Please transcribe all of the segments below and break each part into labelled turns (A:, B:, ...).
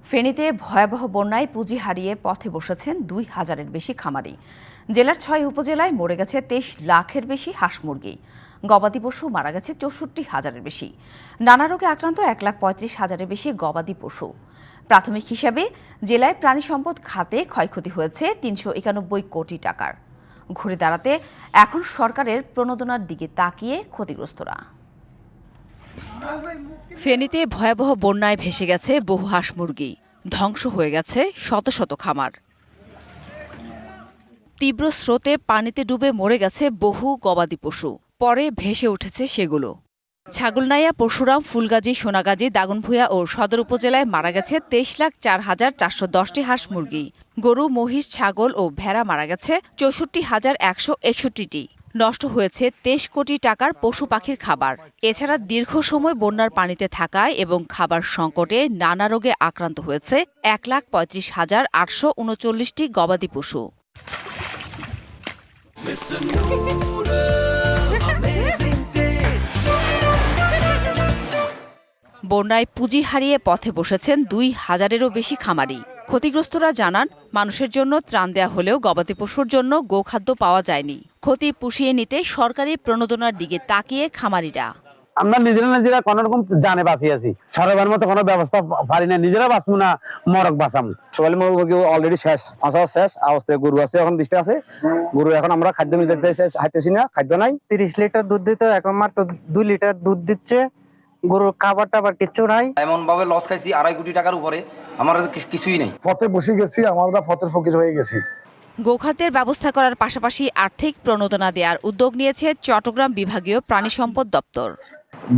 A: ফেনীতে ভয়াবহ বন্যায় পুঁজি হারিয়ে পথে বসেছেন ২,০০০-এর বেশি খামারি। জেলার ৬ উপজেলায় মরে গেছে ২৩ লাখের বেশি হাঁস মুরগি। গবাদি পশু মারা গেছে ৬৪,০০০-এর বেশি। নানা রোগে আক্রান্ত ১,৩৫,০০০-এর বেশি গবাদি পশু। প্রাথমিক হিসাবে জেলায় প্রাণী সম্পদ খাতে ক্ষয়ক্ষতি হয়েছে ৩৯১ কোটি টাকার। ঘুরে দাঁড়াতে এখন সরকারের প্রণোদনার দিকে তাকিয়ে ক্ষতিগ্রস্তরা। ফেনীতে ভয়াবহ বন্যায় ভেসে গেছে বহু হাঁস মুরগি, ধ্বংস হয়ে গেছে শত শত খামার। তীব্র স্রোতে পানিতে ডুবে মরে গেছে বহু গবাদি পশু, পরে ভেসে উঠেছে সেগুলো। ছাগলনাইয়া, পরশুরাম, ফুলগাজী, সোনাগাজী, দাগনভূঞা ও সদর উপজেলায় মারা গেছে ২৩,০৪,৪১০টি হাঁস মুরগি। গরু, মহিষ, ছাগল ও ভেড়া মারা গেছে ৬৪,১৬১টি। নষ্ট হয়েছে ২৩ কোটি টাকার পশু পাখির খাবার। এছাড়া দীর্ঘ সময় বন্যার পানিতে থাকায় এবং খাবার সংকটে নানা রোগে আক্রান্ত হয়েছে ১,৩৫,৮৩৯টি গবাদি পশু। বন্যায় পুঁজি হারিয়ে পথে বসেছেন ২,০০০-এরও বেশি খামারি। ক্ষতিগ্রস্তরা জানান, মানুষের জন্য ত্রাণ দেয়া হলেও গবাদি পশুর জন্য গোখাদ্য পাওয়া যায়নি। ক্ষতি পুষিয়ে নিতে সরকারি প্রণোদনার দিকে তাকিয়ে খামারিরা।
B: আমরা নিজেরা কোন রকম জানে বাঁচিয়ে আছি, সরকারের মতো কোনো ব্যবস্থা পারি না, নিজেরা বাঁচবো না মরক বাঁচাম। সকালে মুরগি অলরেডি শেষ, মাছও শেষ অবস্থায়, গরু আছে এখন 20টা আছে। গরু এখন আমরা খাদ্য মিলাতে হাইতেছি না, খাদ্য নাই।
C: 30 লিটার দুধ দিত, এখন মাত্র 2 লিটার দুধ দিচ্ছে। গরুর খাবার টাবার কিচ্ছু নাই।
D: এমন ভাবে লস খাইছি 2.5 কোটি টাকার উপরে, আমার কিছুই নেই।
E: পথে বসে গেছি, আমরা পথের ফকির হয়ে গেছি।
A: গোখাদ্যের ব্যবস্থা করার পাশাপাশি আর্থিক প্রণোদনা দেওয়ার উদ্যোগ নিয়েছে চট্টগ্রাম বিভাগীয় প্রাণী সম্পদ দপ্তর।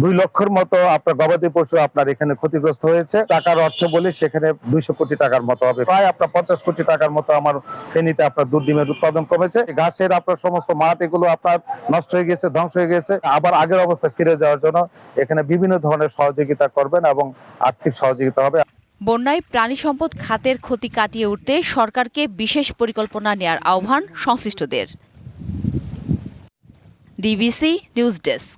E: 2 লক্ষের মতো আপনার গবাদি পশু আপনার এখানে ক্ষতিগ্রস্ত হয়েছে। টাকার অর্থ বলে সেখানে 200 কোটি টাকার মতো হবে, প্রায় আপনার 50 কোটি টাকার মতো আমার ফেনীতে আপনার দুধ ডিমের উৎপাদন কমেছে। ঘাসের আপনার সমস্ত মাঠ এগুলো আপনার নষ্ট হয়ে গেছে, ধ্বংস হয়ে গেছে। আবার আগের অবস্থা ফিরে যাওয়ার জন্য এখানে বিভিন্ন ধরনের সহযোগিতা করবেন এবং আর্থিক সহযোগিতা হবে।
A: বন্যায় প্রাণী সম্পদ খাতের ক্ষতি কাটিয়ে উঠতে সরকারকে বিশেষ পরিকল্পনা নেয়ার আহ্বান সংশ্লিষ্টদের। DBC news desk.